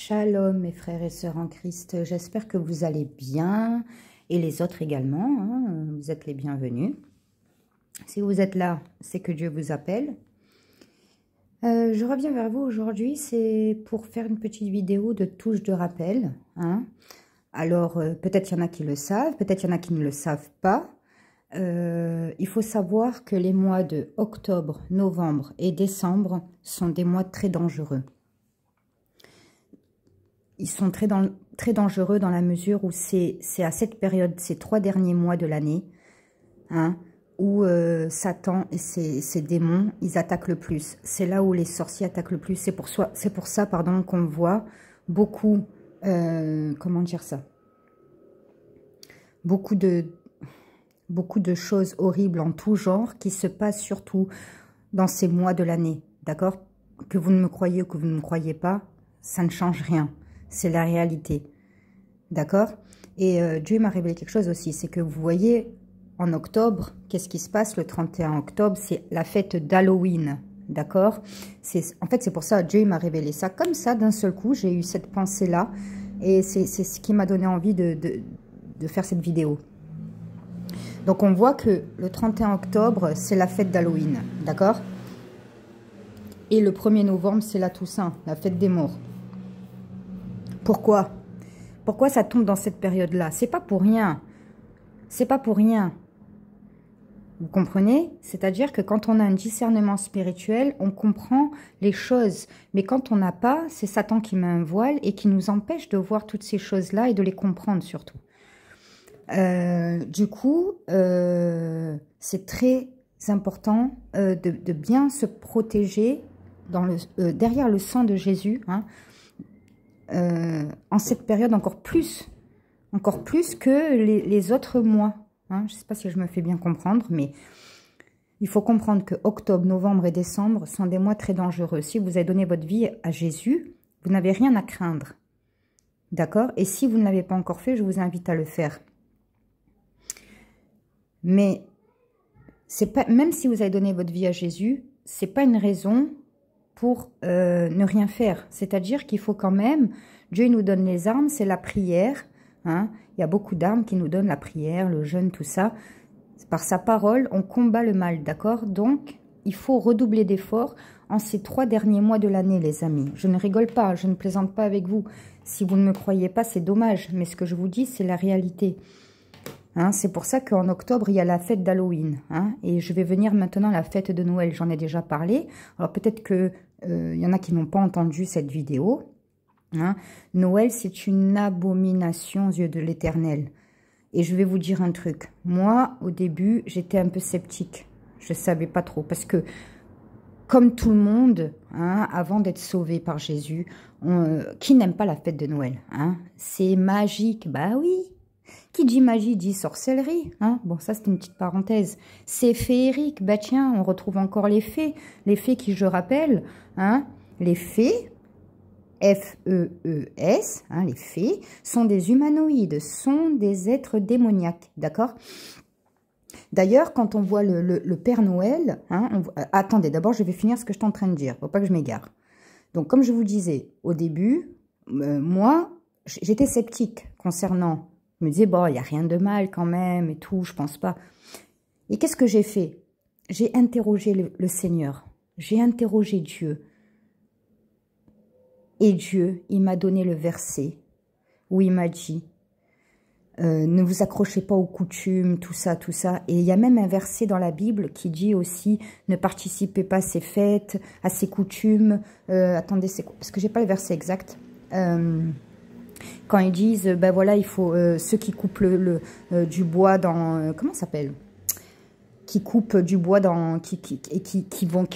Shalom mes frères et sœurs en Christ, j'espère que vous allez bien et les autres également, hein, vous êtes les bienvenus. Si vous êtes là, c'est que Dieu vous appelle. Je reviens vers vous aujourd'hui, c'est pour faire une petite vidéo de touche de rappel. Hein. Alors peut-être il y en a qui le savent, peut-être il y en a qui ne le savent pas. Il faut savoir que les mois de octobre, novembre et décembre sont des mois très dangereux. Ils sont très dangereux dans la mesure où c'est à cette période, ces 3 derniers mois de l'année, hein, où Satan et ses démons, ils attaquent le plus. C'est là où les sorciers attaquent le plus. C'est pour ça, pardon, qu'on voit beaucoup, comment dire ça, beaucoup de choses horribles en tout genre qui se passent surtout dans ces mois de l'année, d'accord? Que vous ne me croyez ou que vous ne me croyez pas, ça ne change rien. C'est la réalité, d'accord? Et Dieu m'a révélé quelque chose aussi, c'est que vous voyez, en octobre, qu'est-ce qui se passe le 31 octobre? C'est la fête d'Halloween, d'accord? En fait, c'est pour ça que Dieu m'a révélé ça. Comme ça, d'un seul coup, j'ai eu cette pensée-là, et c'est ce qui m'a donné envie de faire cette vidéo. Donc, on voit que le 31 octobre, c'est la fête d'Halloween, d'accord? Et le 1er novembre, c'est la Toussaint, la fête des morts. Pourquoi? Pourquoi ça tombe dans cette période-là? C'est pas pour rien. C'est pas pour rien. Vous comprenez? C'est-à-dire que quand on a un discernement spirituel, on comprend les choses. Mais quand on n'a pas, c'est Satan qui met un voile et qui nous empêche de voir toutes ces choses-là et de les comprendre surtout. Du coup, c'est très important de bien se protéger derrière le sang de Jésus, hein, en cette période encore plus que les autres mois. Hein. Je ne sais pas si je me fais bien comprendre, mais il faut comprendre que octobre, novembre et décembre sont des mois très dangereux. Si vous avez donné votre vie à Jésus, vous n'avez rien à craindre. D'accord? Et si vous ne l'avez pas encore fait, je vous invite à le faire. Mais même si vous avez donné votre vie à Jésus, ce n'est pas une raison pour ne rien faire. C'est-à-dire qu'il faut quand même, Dieu nous donne les armes, c'est la prière. Hein. Il y a beaucoup d'armes qui nous donnent la prière, le jeûne, tout ça. Par sa parole, on combat le mal, d'accord? Donc, il faut redoubler d'efforts en ces 3 derniers mois de l'année, les amis. Je ne rigole pas, je ne plaisante pas avec vous. Si vous ne me croyez pas, c'est dommage. Mais ce que je vous dis, c'est la réalité. Hein, c'est pour ça qu'en octobre, il y a la fête d'Halloween. Hein, et je vais venir maintenant à la fête de Noël. J'en ai déjà parlé. Alors peut-être qu'il y en a qui n'ont pas entendu cette vidéo. Hein. Noël, c'est une abomination aux yeux de l'Éternel. Et je vais vous dire un truc. Moi, au début, j'étais un peu sceptique. Je ne savais pas trop. Parce que, comme tout le monde, hein, avant d'être sauvé par Jésus, qui n'aime pas la fête de Noël, hein? C'est magique. Bah oui. Qui dit magie dit sorcellerie. Hein? Bon, ça, c'est une petite parenthèse. C'est féerique. Bah tiens, on retrouve encore les fées. Les fées qui, je rappelle, hein, les fées, F-E-E-S, hein, les fées, sont des humanoïdes, sont des êtres démoniaques. D'accord? D'ailleurs, quand on voit le Père Noël, hein, attendez, d'abord, je vais finir ce que je suis en train de dire. Faut pas que je m'égare. Donc, comme je vous disais au début, moi, j'étais sceptique concernant... Je me disais, bon, il n'y a rien de mal quand même et tout, je pense pas. Et qu'est-ce que j'ai fait? J'ai interrogé le Seigneur. J'ai interrogé Dieu. Et Dieu, il m'a donné le verset où il m'a dit, ne vous accrochez pas aux coutumes, tout ça, tout ça. Et il y a même un verset dans la Bible qui dit aussi, ne participez pas à ces fêtes, à ces coutumes. Attendez, parce que j'ai pas le verset exact. Quand ils disent, ben voilà, il faut ceux qui coupent du bois dans, comment ça s'appelle? Qui coupent du bois dans, qui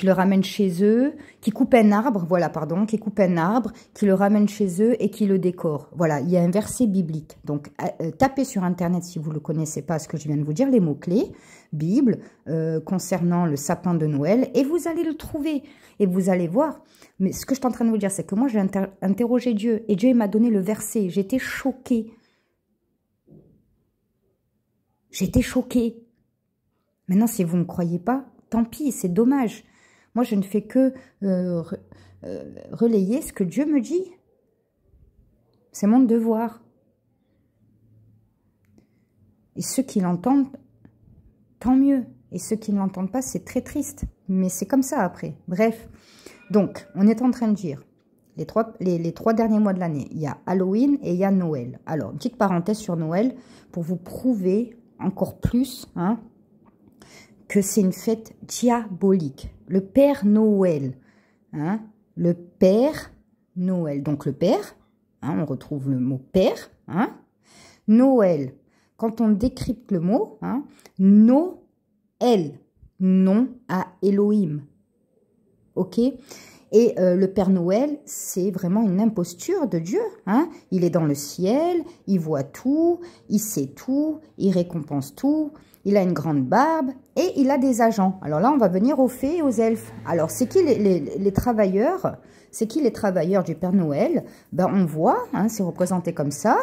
le ramènent chez eux, qui coupent un arbre, voilà, pardon, qui coupent un arbre, qui le ramènent chez eux et qui le décorent. Voilà, il y a un verset biblique. Donc, tapez sur Internet si vous ne le connaissez pas, ce que je viens de vous dire, les mots-clés, Bible, concernant le sapin de Noël, et vous allez le trouver. Et vous allez voir. Mais ce que je suis en train de vous dire, c'est que moi, j'ai interrogé Dieu, et Dieu m'a donné le verset. J'étais choquée. J'étais choquée. Maintenant, si vous ne me croyez pas, tant pis, c'est dommage. Moi, je ne fais que relayer ce que Dieu me dit. C'est mon devoir. Et ceux qui l'entendent, tant mieux. Et ceux qui ne l'entendent pas, c'est très triste. Mais c'est comme ça après. Bref. Donc, on est en train de dire, les trois derniers mois de l'année, il y a Halloween et il y a Noël. Alors, une petite parenthèse sur Noël, pour vous prouver encore plus hein, que c'est une fête diabolique. Le Père Noël. Hein, le Père Noël. Donc, le Père, hein, on retrouve le mot Père. Hein, Noël. Quand on décrypte le mot, hein, Noël, non à Elohim. Ok? Et le Père Noël, c'est vraiment une imposture de Dieu. Hein? Il est dans le ciel, il voit tout, il sait tout, il récompense tout, il a une grande barbe et il a des agents. Alors là, on va venir aux fées et aux elfes. Alors, c'est qui les travailleurs? C'est qui les travailleurs du Père Noël? Ben, on voit, hein, c'est représenté comme ça,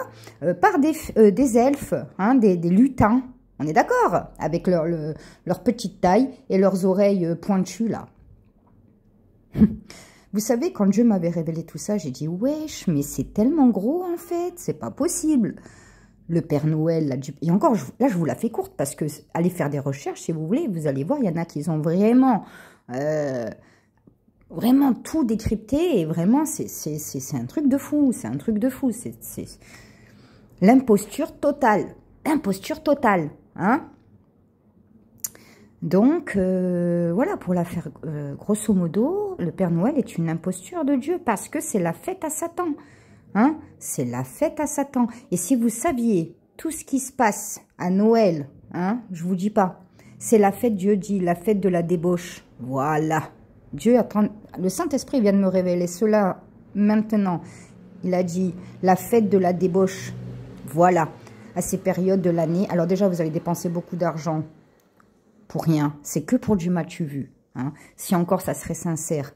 par des elfes, hein, des lutins. On est d'accord? Avec leur petite taille et leurs oreilles pointues, là. Vous savez, quand Dieu m'avait révélé tout ça, j'ai dit, wesh, mais c'est tellement gros, en fait, c'est pas possible. Le Père Noël, là, et encore, là, je vous la fais courte, parce que allez faire des recherches, si vous voulez, vous allez voir, il y en a qui ont vraiment tout décrypté, et vraiment, c'est un truc de fou, c'est un truc de fou, c'est l'imposture totale, hein. Donc, voilà, pour la faire grosso modo, le Père Noël est une imposture de Dieu parce que c'est la fête à Satan. Hein? C'est la fête à Satan. Et si vous saviez tout ce qui se passe à Noël, hein, je vous dis pas, c'est la fête, Dieu dit, la fête de la débauche. Voilà. Dieu attend, le Saint-Esprit vient de me révéler cela maintenant. Il a dit, la fête de la débauche. Voilà. À ces périodes de l'année. Alors déjà, vous allez dépenser beaucoup d'argent. Pour rien, c'est que pour du matu vu. Hein. Si encore ça serait sincère,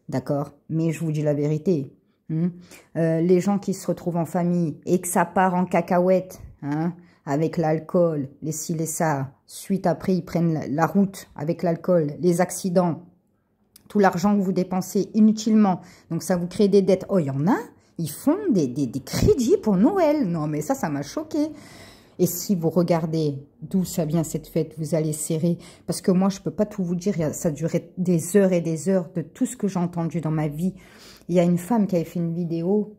d'accord? Mais je vous dis la vérité. Hein. Les gens qui se retrouvent en famille et que ça part en cacahuète, hein, avec l'alcool, les ci, les ça, suite après ils prennent la route avec l'alcool, les accidents, tout l'argent que vous dépensez inutilement, donc ça vous crée des dettes. Oh, il y en a, ils font des crédits pour Noël. Non, mais ça m'a choqué. Et si vous regardez d'où ça vient cette fête, vous allez serrer. Parce que moi, je ne peux pas tout vous dire. Ça durait des heures et des heures de tout ce que j'ai entendu dans ma vie. Il y a une femme qui avait fait une vidéo.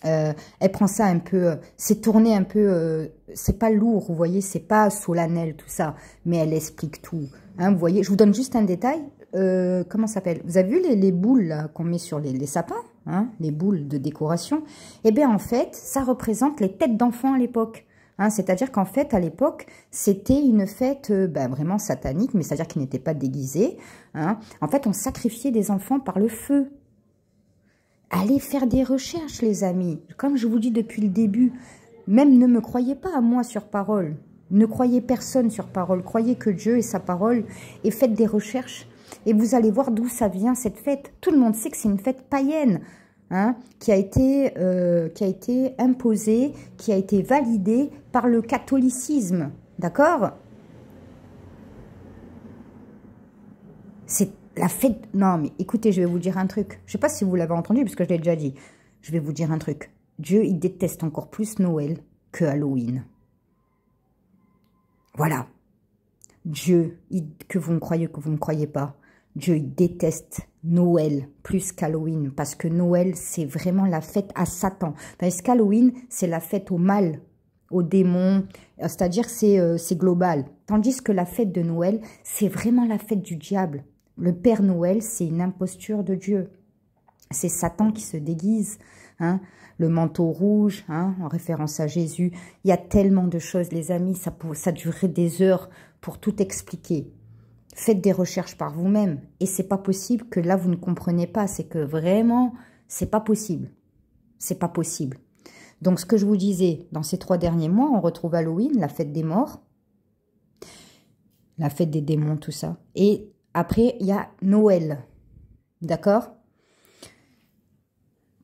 Elle prend ça un peu... c'est tourné un peu... c'est pas lourd, vous voyez. C'est pas solennel, tout ça. Mais elle explique tout. Hein, vous voyez, je vous donne juste un détail. Comment ça s'appelle? Vous avez vu les boules qu'on met sur les sapins, hein, les boules de décoration? Eh bien, en fait, ça représente les têtes d'enfants à l'époque. Hein, c'est-à-dire qu'en fait, à l'époque, c'était une fête vraiment satanique, mais c'est-à-dire qu'ils n'étaient pas déguisés. Hein. En fait, on sacrifiait des enfants par le feu. Allez faire des recherches, les amis. Comme je vous dis depuis le début, même ne me croyez pas à moi sur parole. Ne croyez personne sur parole. Croyez que Dieu est sa parole et faites des recherches. Et vous allez voir d'où ça vient, cette fête. Tout le monde sait que c'est une fête païenne. Hein, qui a été imposé, qui a été validé par le catholicisme, d'accord? C'est la fête... Non, mais écoutez, je vais vous dire un truc. Je ne sais pas si vous l'avez entendu, parce que je l'ai déjà dit. Je vais vous dire un truc. Dieu, il déteste encore plus Noël que Halloween. Voilà. Dieu, que vous me croyez pas, Dieu, il déteste Noël plus qu'Halloween, parce que Noël, c'est vraiment la fête à Satan. Tandis qu'Halloween, c'est la fête au mal, aux démons, c'est-à-dire c'est global. Tandis que la fête de Noël, c'est vraiment la fête du diable. Le Père Noël, c'est une imposture de Dieu. C'est Satan qui se déguise, hein. Le manteau rouge, hein, en référence à Jésus. Il y a tellement de choses, les amis, ça durerait des heures pour tout expliquer. Faites des recherches par vous-même. Et c'est pas possible que là, vous ne comprenez pas. C'est que vraiment, c'est pas possible. C'est pas possible. Donc, ce que je vous disais, dans ces 3 derniers mois, on retrouve Halloween, la fête des morts, la fête des démons, tout ça. Et après, il y a Noël. D'accord?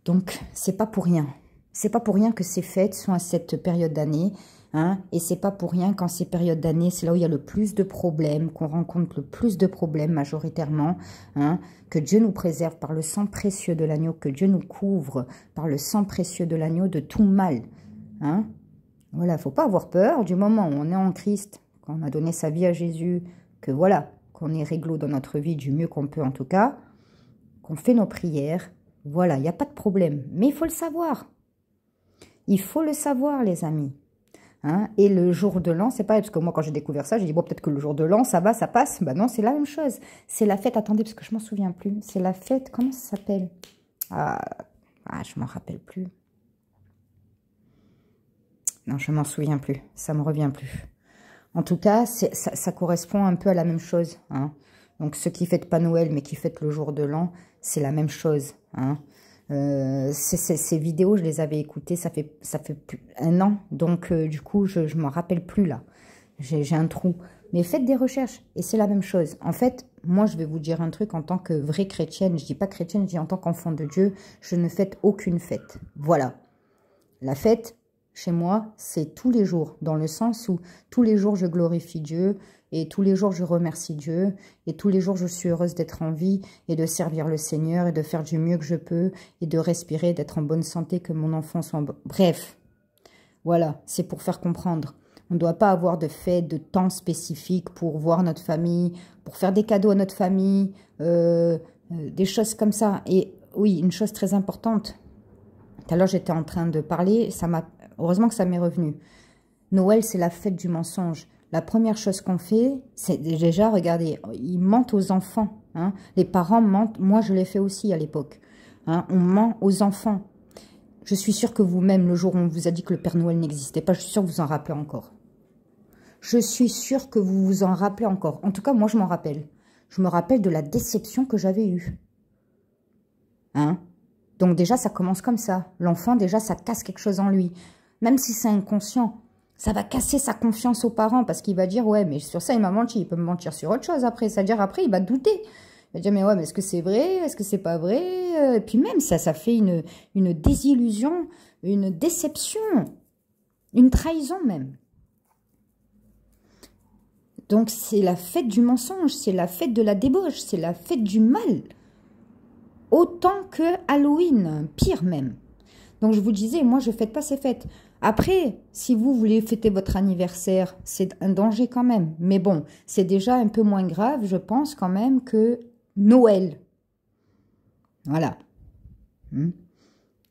Donc, c'est pas pour rien. C'est pas pour rien que ces fêtes sont à cette période d'année. Hein, et c'est pas pour rien qu'en ces périodes d'année, c'est là où il y a le plus de problèmes, qu'on rencontre le plus de problèmes majoritairement. Hein, que Dieu nous préserve par le sang précieux de l'agneau, que Dieu nous couvre par le sang précieux de l'agneau de tout mal. Hein. Voilà, il ne faut pas avoir peur du moment où on est en Christ, qu'on a donné sa vie à Jésus, que voilà, qu'on est réglo dans notre vie du mieux qu'on peut en tout cas, qu'on fait nos prières. Voilà, il n'y a pas de problème. Mais il faut le savoir. Il faut le savoir, les amis. Hein, et le jour de l'an, c'est pareil, parce que moi, quand j'ai découvert ça, j'ai dit, bon, peut-être que le jour de l'an, ça va, ça passe. Ben non, c'est la même chose. C'est la fête, attendez, parce que je m'en souviens plus. C'est la fête, comment ça s'appelle? Je m'en rappelle plus. Non, je m'en souviens plus. Ça me revient plus. En tout cas, ça correspond un peu à la même chose. Hein. Donc, ceux qui fêtent pas Noël, mais qui fêtent le jour de l'an, c'est la même chose. Hein. Ces vidéos, je les avais écoutées, ça fait plus un an, donc du coup, je ne m'en rappelle plus là. J'ai un trou. Mais faites des recherches, et c'est la même chose. En fait, moi, je vais vous dire un truc en tant que vraie chrétienne. Je dis pas chrétienne, je dis en tant qu'enfant de Dieu, je ne fête aucune fête. Voilà. La fête, chez moi, c'est tous les jours, dans le sens où tous les jours, je glorifie Dieu, et tous les jours, je remercie Dieu. Et tous les jours, je suis heureuse d'être en vie et de servir le Seigneur et de faire du mieux que je peux et de respirer, d'être en bonne santé, que mon enfant soit en bonne... Bref, voilà, c'est pour faire comprendre. On ne doit pas avoir de fête, de temps spécifique pour voir notre famille, pour faire des cadeaux à notre famille, des choses comme ça. Et oui, une chose très importante. Tout à l'heure, j'étais en train de parler, heureusement que ça m'est revenu. Noël, c'est la fête du mensonge. La première chose qu'on fait, c'est déjà, regardez, ils mentent aux enfants. Hein. Les parents mentent. Moi, je l'ai fait aussi à l'époque. Hein. On ment aux enfants. Je suis sûre que vous-même, le jour où on vous a dit que le Père Noël n'existait pas, je suis sûre que vous en rappelez encore. Je suis sûre que vous vous en rappelez encore. En tout cas, moi, je m'en rappelle. Je me rappelle de la déception que j'avais eue. Hein. Donc déjà, ça commence comme ça. L'enfant, déjà, ça casse quelque chose en lui. Même si c'est inconscient. Ça va casser sa confiance aux parents parce qu'il va dire, ouais, mais sur ça, il m'a menti. Il peut me mentir sur autre chose après. C'est-à-dire, après, il va douter. Il va dire, mais ouais, mais est-ce que c'est vrai? Est-ce que c'est pas vrai? Et puis même, ça fait une désillusion, une déception, une trahison même. Donc, c'est la fête du mensonge, c'est la fête de la débauche, c'est la fête du mal. Autant que Halloween, pire même. Donc, je vous disais, moi, je ne fête pas ces fêtes. Après, si vous voulez fêter votre anniversaire, c'est un danger quand même. Mais bon, c'est déjà un peu moins grave, je pense, quand même, que Noël. Voilà.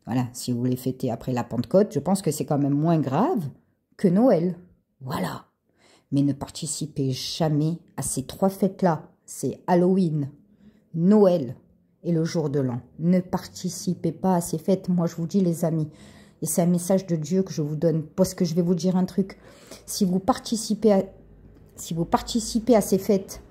Voilà, si vous voulez fêter après la Pentecôte, je pense que c'est quand même moins grave que Noël. Voilà. Mais ne participez jamais à ces trois fêtes-là. C'est Halloween, Noël et le jour de l'an. Ne participez pas à ces fêtes. Moi, je vous dis, les amis, et c'est un message de Dieu que je vous donne, parce que je vais vous dire un truc. Si vous participez à ces fêtes,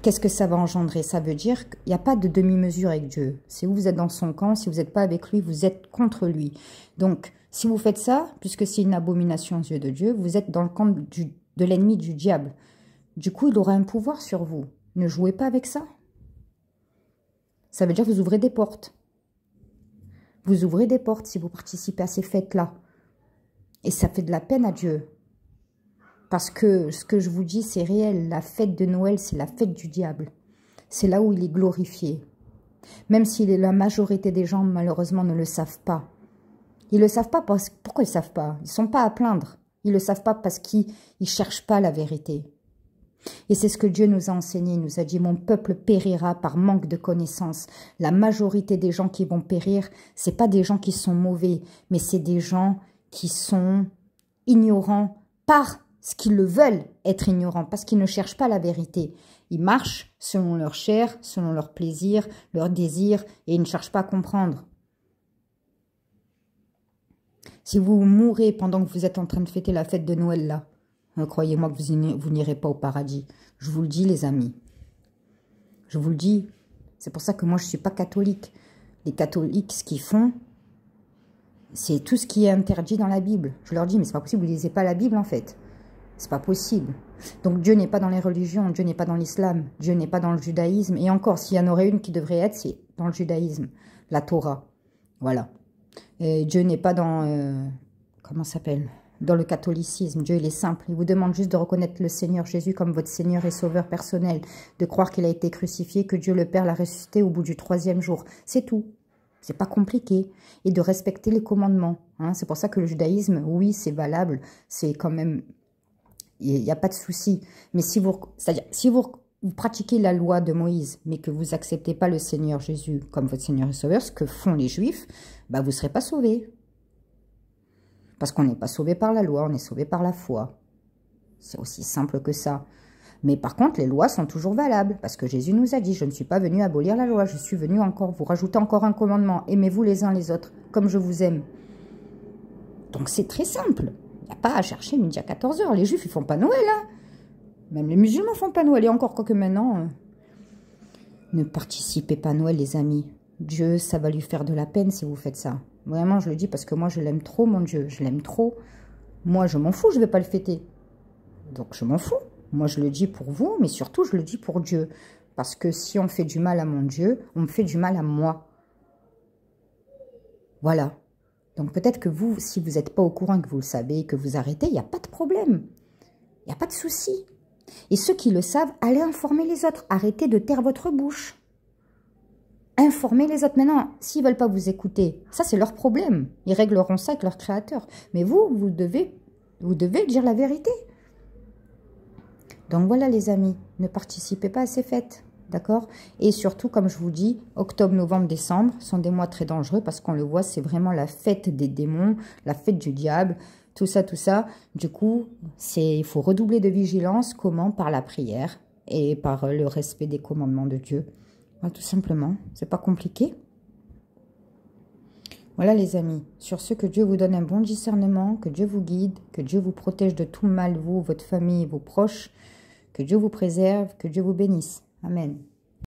qu'est-ce que ça va engendrer? Ça veut dire qu'il n'y a pas de demi-mesure avec Dieu. Si vous êtes dans son camp, si vous n'êtes pas avec lui, vous êtes contre lui. Donc, si vous faites ça, puisque c'est une abomination aux yeux de Dieu, vous êtes dans le camp de l'ennemi du diable. Du coup, il aura un pouvoir sur vous. Ne jouez pas avec ça. Ça veut dire que vous ouvrez des portes. Vous ouvrez des portes si vous participez à ces fêtes-là. Et ça fait de la peine à Dieu. Parce que ce que je vous dis, c'est réel. La fête de Noël, c'est la fête du diable. C'est là où il est glorifié. Même si la majorité des gens, malheureusement, ne le savent pas. Ils ne le savent pas parce... Pourquoi ils ne savent pas? Ils ne sont pas à plaindre. Ils ne le savent pas parce qu'ils ne cherchent pas la vérité. Et c'est ce que Dieu nous a enseigné. Il nous a dit, mon peuple périra par manque de connaissances. La majorité des gens qui vont périr, ce n'est pas des gens qui sont mauvais, mais c'est des gens qui sont ignorants parce qu'ils le veulent être ignorants, parce qu'ils ne cherchent pas la vérité. Ils marchent selon leur chair, selon leur plaisir, leur désir, et ils ne cherchent pas à comprendre. Si vous mourrez pendant que vous êtes en train de fêter la fête de Noël, là, croyez-moi que vous n'irez pas au paradis. Je vous le dis, les amis. Je vous le dis. C'est pour ça que moi, je ne suis pas catholique. Les catholiques, ce qu'ils font, c'est tout ce qui est interdit dans la Bible. Je leur dis, mais c'est pas possible, vous ne lisez pas la Bible, en fait. C'est pas possible. Donc, Dieu n'est pas dans les religions, Dieu n'est pas dans l'islam, Dieu n'est pas dans le judaïsme. Et encore, s'il y en aurait une qui devrait être, c'est dans le judaïsme, la Torah. Voilà. Et Dieu n'est pas dans... comment ça s'appelle ? dans le catholicisme. Dieu, il est simple. Il vous demande juste de reconnaître le Seigneur Jésus comme votre Seigneur et Sauveur personnel, de croire qu'il a été crucifié, que Dieu le Père l'a ressuscité au bout du 3e jour. C'est tout. C'est pas compliqué. Et de respecter les commandements. Hein. C'est pour ça que le judaïsme, oui, c'est valable. C'est quand même... Il n'y a pas de souci. Mais si vous... C'est-à-dire, si vous pratiquez la loi de Moïse, mais que vous acceptez pas le Seigneur Jésus comme votre Seigneur et Sauveur, ce que font les Juifs, bah vous ne serez pas sauvés. Parce qu'on n'est pas sauvé par la loi, on est sauvé par la foi. C'est aussi simple que ça. Mais par contre, les lois sont toujours valables. Parce que Jésus nous a dit, je ne suis pas venu abolir la loi. Je suis venu encore vous rajouter encore un commandement. Aimez-vous les uns les autres, comme je vous aime. Donc c'est très simple. Il n'y a pas à chercher midi à 14 h. Les Juifs, ils font pas Noël. Hein. Même les musulmans font pas Noël. Et encore que maintenant, ne participez pas à Noël, les amis. Dieu, ça va lui faire de la peine si vous faites ça. Vraiment, je le dis parce que moi, je l'aime trop, mon Dieu. Je l'aime trop. Moi, je m'en fous, je ne vais pas le fêter. Donc, je m'en fous. Moi, je le dis pour vous, mais surtout, je le dis pour Dieu. Parce que si on fait du mal à mon Dieu, on me fait du mal à moi. Voilà. Donc, peut-être que vous, si vous n'êtes pas au courant, que vous le savez, que vous arrêtez, il n'y a pas de problème. Il n'y a pas de souci. Et ceux qui le savent, allez informer les autres. Arrêtez de taire votre bouche. Informez les autres. Maintenant, s'ils ne veulent pas vous écouter, ça c'est leur problème. Ils régleront ça avec leur créateur. Mais vous, vous devez dire la vérité. Donc voilà les amis, ne participez pas à ces fêtes, d'accord? Et surtout, comme je vous dis, octobre, novembre, décembre sont des mois très dangereux parce qu'on le voit, c'est vraiment la fête des démons, la fête du diable, tout ça, tout ça. Du coup, il faut redoubler de vigilance. Comment? Par la prière et par le respect des commandements de Dieu. Voilà, tout simplement, c'est pas compliqué. Voilà les amis, sur ce, que Dieu vous donne un bon discernement, que Dieu vous guide, que Dieu vous protège de tout mal, vous, votre famille, vos proches, que Dieu vous préserve, que Dieu vous bénisse. Amen.